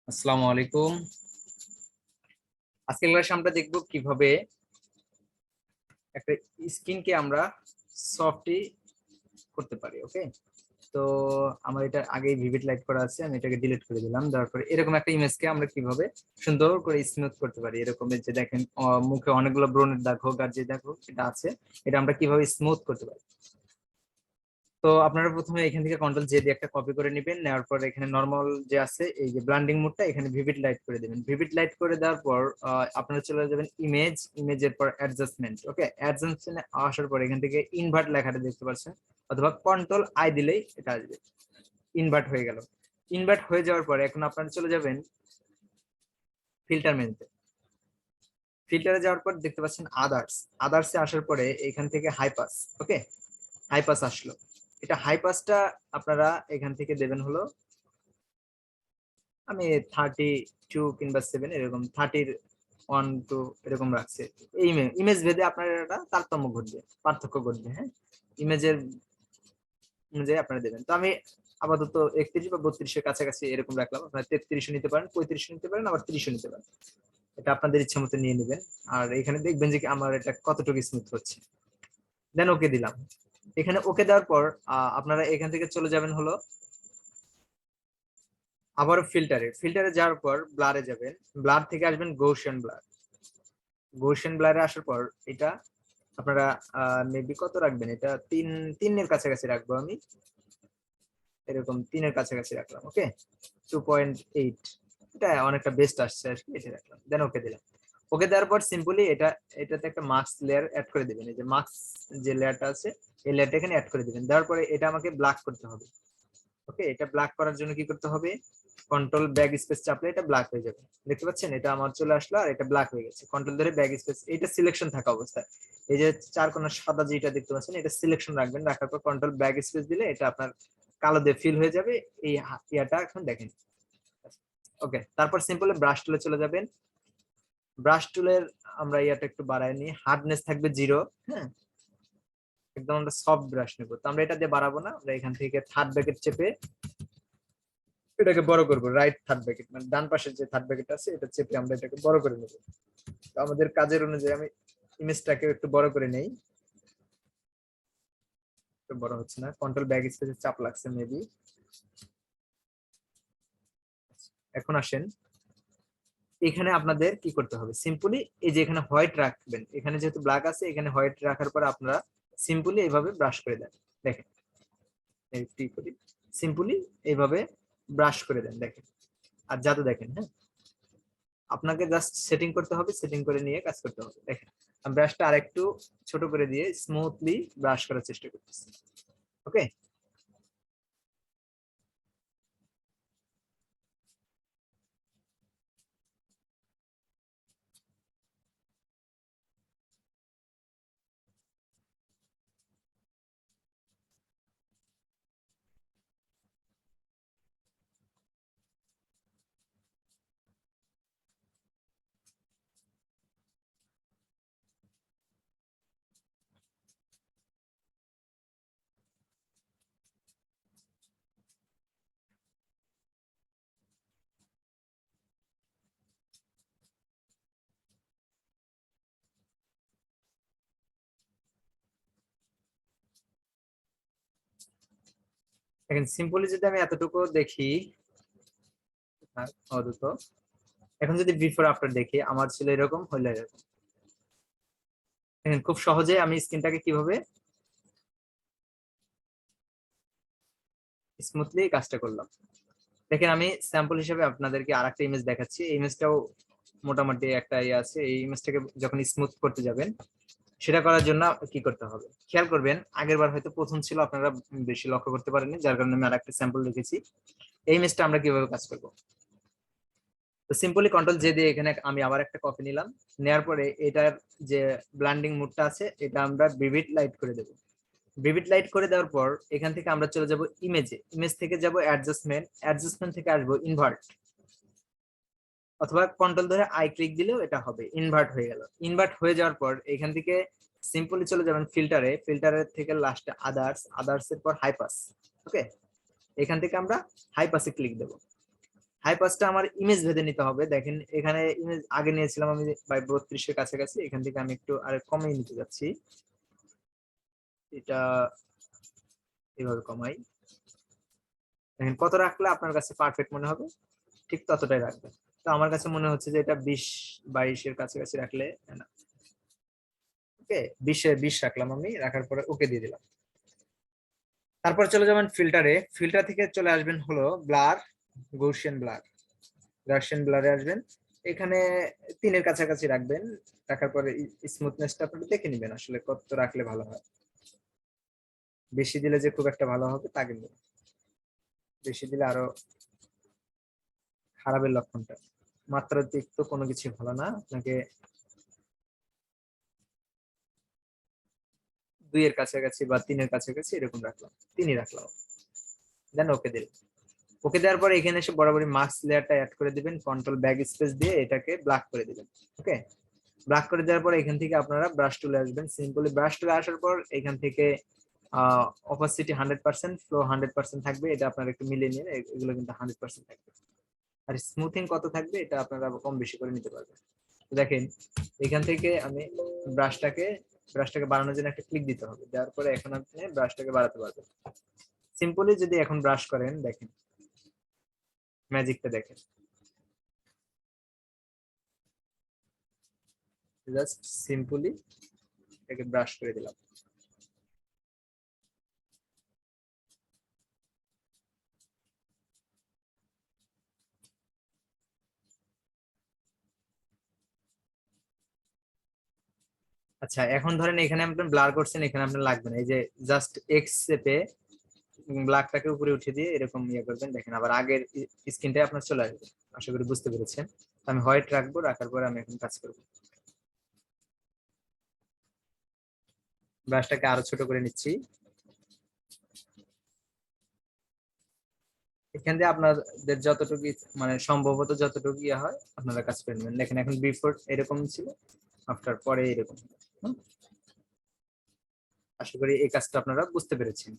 আসসালামু আলাইকুম। আজকের ক্লাসে আমরা দেখব কিভাবে একটা স্কিনকে আমরা সফটই করতে পারি। ওকে, তো আমার এটা আগেই ভিভিড লাইট করা আছে, আমি এটাকে ডিলিট করে দিলাম। দেওয়ার পরে এরকম একটা ইমেজকে আমরা কিভাবে সুন্দর করে স্মুথ করতে পারি। এরকম যে দেখেন মুখে অনেকগুলো ব্রণের দাগ হোক আর যে দাগ হোক এটা আছে, এটা আমরা কিভাবে স্মুথ করতে পারি। তো আপনারা প্রথমে এখান থেকে কন্ট্রোল জে দিয়ে একটা কপি করে নেবেন। নেওয়ার পর এখানে নরমাল যে আছে এই যে ব্লান্ডিং মোডটা এখানে ভিভিড লাইট করে দেবেন। ভিভিড লাইট করে দেওয়ার পর আপনারা চলে যাবেন ইমেজের পর অ্যাডজাস্টমেন্ট। ওকে, অ্যাডজাস্টমেন্টে আসার পর এখান থেকে ইনভার্ট লেখাটা দেখতে পাচ্ছেন, অথবা কন্ট্রোল আই দিলেই এটা আসবে। ইনভার্ট হয়ে গেল। ইনভার্ট হয়ে যাওয়ার পর এখন আপনারা চলে যাবেন ফিল্টার মেনুতে। ফিল্টারে যাওয়ার পর দেখতে পাচ্ছেন আদার্সে আসার পরে এখান থেকে হাইপাস। ওকে, হাইপাস আসলো। এটা হাইপাসটা আপনারা এখান থেকে দেবেন হলো, আমি 32 কিংবা 7 এরকম 31 to এরকম রাখছি। এই ইমেজ ভেদে আপনার এটা তারতম্য ঘটবে, পার্থক্য ঘটবে। হ্যাঁ, ইমেজের অনুযায়ী আপনারা দেবেন। তো আমি আপাতত 31 বা 32 এর কাছাকাছি এরকম রাখলাম। আপনারা 33 নিতে পারেন, 35 নিতে পারেন, আবার 30 নিতে পারেন। এটা আপনাদের ইচ্ছা মতো নিয়ে নেবেন। আর এখানে দেখবেন যে আমার এটা কতটুকু স্মুথ হচ্ছে। দেন ওকে দিলাম। এখানে ওকে দেওয়ার পর আপনারা এখান থেকে চলে যাবেন হলো আবার ফিল্টারে যাওয়ার পর ব্লারে যাবেন। ব্লার থেকে আসবেন গৌসিয়ান ব্লারে আসার পর এটা আপনারা মেবি কত রাখবেন, এটা তিনের কাছাকাছি রাখবো আমি। এরকম 3-এর কাছাকাছি রাখলাম। ওকে, 2.8, এটা অনেকটা বেস্ট আসছে আর কি, এটা রাখলাম। দেন ওকে দিলাম। ওকে দেওয়ার পর সিম্পলি এটাতে একটা মাস্ক লেয়ার অ্যাড করে দিবেন। এই যে মাস্ক যে লেয়ারটা আছে এই লেয়ারটা এখানে অ্যাড করে দিবেন। দেওয়ার পরে এটা আমাকে ব্ল্যাক করতে হবে। ওকে, এটা ব্ল্যাক করার জন্য কি করতে হবে, কন্ট্রোল ব্যাক স্পেস চাপলে এটা ব্ল্যাক হয়ে যাবে। দেখতে পাচ্ছেন এটা আমার চলে আসলো আর এটা ব্ল্যাক হয়ে গেছে। কন্ট্রোল ধরে ব্যাক স্পেস, এটা সিলেকশন থাকা অবস্থায় এই যে চার কোণা সাদা যেটা দেখতে পাচ্ছেন এটা সিলেকশন রাখবেন। রাখার পর কন্ট্রোল ব্যাক স্পেস দিলে এটা আপনার কালো দিয়ে ফিল হয়ে যাবে। এই ইয়াটা এখন দেখেন। ওকে, তারপর সিম্পলি ব্রাশ টুলে চলে যাবেন। ব্রাশ টুলের আমরা ইয়াটা একটু বাড়ায় নিই, হার্ডনেস থাকবে 0। হ্যাঁ, একদম আমরা সফট ব্রাশ নেব। তো আমরা এটা দিয়ে বাড়াবো না, আমরা এখান থেকে থার্ড ব্র্যাকেট চেপে এটাকে বড় করব। রাইট থার্ড ব্র্যাকেট মানে ডান পাশের যে থার্ড ব্র্যাকেট আছে এটা চেপে আমরা এটাকে বড় করে নেব। তো আমাদের কাজের অনুযায়ী আমি ইমেজটাকে একটু বড় করে নেই। একটু বড় হচ্ছে না, কন্ট্রোল ব্যাক স্পেসে চাপ লাগছে মেবি। এখন আসেন, এখানে আপনাদের কি করতে হবে, সিম্পলি এই যে এখানে হোয়াইট রাখবেন। এখানে যেহেতু ব্ল্যাক আছে এখানে হোয়াইট রাখার পর আপনারা সিম্পলি এইভাবে ব্রাশ করে দেন। দেখেন সিম্পলি এইভাবে ব্রাশ করে দেন, দেখেন। আর যাতে দেখেন, হ্যাঁ, আপনাকে জাস্ট সেটিং করতে হবে, সেটিং করে নিয়ে কাজ করতে হবে। দেখেন আমি ব্রাশটা আরেকটু ছোট করে দিয়ে স্মুথলি ব্রাশ করার চেষ্টা করতেছি। ওকে, দেখেন সিম্পলি যদি আমি এতটুকু দেখি, অদ্ভুত। এখন যদি বিফোর আফটার দেখি আমার ছিল এরকম, হইলো এরকম। দেখেন খুব সহজে আমি স্কিনটাকে কিভাবে স্মুথলি কাজটা করলাম। দেখেন আমি স্যাম্পল হিসেবে আপনাদেরকে আরেকটা ইমেজ দেখাচ্ছি। এই ইমেজটাও মোটামুটি একটা ইয়ে আছে। এই ইমেজটাকে যখন স্মুথ করতে যাবেন সেটা করার জন্য কি করতে হবে খেয়াল করবেন। আগের বার হয়তো প্রথম ছিল, আপনারা বেশি লক্ষ্য করতে পারেননি, যার কারণে আমি আরেকটা স্যাম্পল লিখেছি। এই ইমেজটা আমরা কিভাবে কাজ করবো, তো সিম্পলি কন্ট্রোল জে দিয়ে এখানে আমি আবার একটা কপি নিলাম। নেওয়ার পরে এটার যে ব্লান্ডিং মুডটা আছে এটা আমরা ভিভিড লাইট করে দেবো। ভিভিড লাইট করে দেওয়ার পর এখান থেকে আমরা চলে যাব ইমেজ থেকে যাব অ্যাডজাস্টমেন্ট থেকে আসবো ইনভার্ট, অথবা কন্ট্রোল ধরে আই ক্লিক দিলেও এটা হবে। ইনভার্ট হয়ে গেল। ইনভার্ট হয়ে যাওয়ার পর এখান থেকে সিম্পলি চলে যাবেন ফিল্টারের থেকে লাস্টে আদার্স এর পর হাইপাস। ওকে, এখান থেকে আমরা হাইপাসে ক্লিক দেবো। হাই পাসটা আমার ইমেজ ভেদে নিতে হবে। দেখেন এখানে ইমেজ আগে নিয়েছিলাম আমি 32 এর কাছাকাছি, এখান থেকে আমি একটু আরে কমিয়ে নিতে যাচ্ছি। এটা এভাবে কমাই। দেখেন কত রাখলে আপনার কাছে পারফেক্ট মনে হবে, ঠিক ততটাই রাখবেন। তো আমার কাছে মনে হচ্ছে যে এটা 20-22 এর কাছাকাছি রাখলে না। ওকে, 20 রাখলাম আমি, রাখার পরে ওকে দিয়ে দিলাম। তারপর চলে যাবেন ফিল্টারে, ফিল্টার থেকে চলে আসবেন হলো ব্লার, গৌসিয়ান ব্লার। গাউসিয়ান ব্লারে আসবেন, এখানে 3 এর কাছাকাছি রাখবেন। রাখার পরে স্মুথনেসটা আপনারা দেখে নেবেন আসলে কত রাখলে ভালো হয়। বেশি দিলে যে খুব একটা ভালো হবে তা কিন্তু না। বেশি দিলে আরো খারাপের লক্ষণটা। মাত্রাতিরিক্ত কোনো কিছু ভালো না। আপনাকে 2 এর কাছাকাছি বা 3 এর কাছাকাছি এরকম রাখলাম, 3ই রাখলাম। দেন ওকে দিলাম। ওকে দেওয়ার পরে এখানে এসে বরাবরই মাস্ক লেয়ারটা অ্যাড করে দিবেন, কন্ট্রোল ব্যাক স্পেস দিয়ে এটাকে ব্ল্যাক করে দিবেন। ওকে, ব্ল্যাক করে দেওয়ার পর এখান থেকে আপনারা ব্রাশ টুলে আসবেন। সিম্পলি ব্রাশ টুলে আসার পর এখান থেকে অপাসিটি 100%, ফ্লো 100% থাকবে, এটা আপনারা একটু মিলিয়ে নিন। এগুলো কিন্তু 100% থাকবে। আর স্মুথিং কত থাকবে এটা আপনারা কম বেশি করে নিতে পারবেন। দেখেন এখান থেকে আমি ব্রাশটাকে বাড়ানোর জন্য একটা ক্লিক দিতে হবে, দেওয়ার পরে এখন আপনি ব্রাশটাকে বাড়াতে পারবেন। সিম্পলি যদি এখন ব্রাশ করেন, দেখেন ম্যাজিকটা দেখেন, জাস্ট সিম্পলি এটাকে ব্রাশ করে দিলাম। আচ্ছা, এখন ধরেন এখানে আপনি ব্লার করছেন, এখানে আপনার লাগবে না। এই যে জাস্ট এক্স চেপে ব্ল্যাকটাকে উপরে উঠিয়ে দিয়ে এরকম ইয়ে করবেন, দেখেন আবার আগের স্ক্রিনটাই আপনার চলে আসবে। আশা করি বুঝতে পেরেছেন। আমি হোয়াইট রাখবো, রাখার পরে আমি এখন কাজ করবো। ব্রাশটাকে আরো ছোট করে নিচ্ছি। এখান দিয়ে আপনাদের যতটুকু মানে সম্ভবত যতটুকু ইয়ে হয় আপনারা কাজ করে নেবেন। দেখেন এখন বিফোর এরকম ছিল, আফটার পরে এরকম। আশা করি এই কাজটা আপনারা বুঝতে পেরেছেন।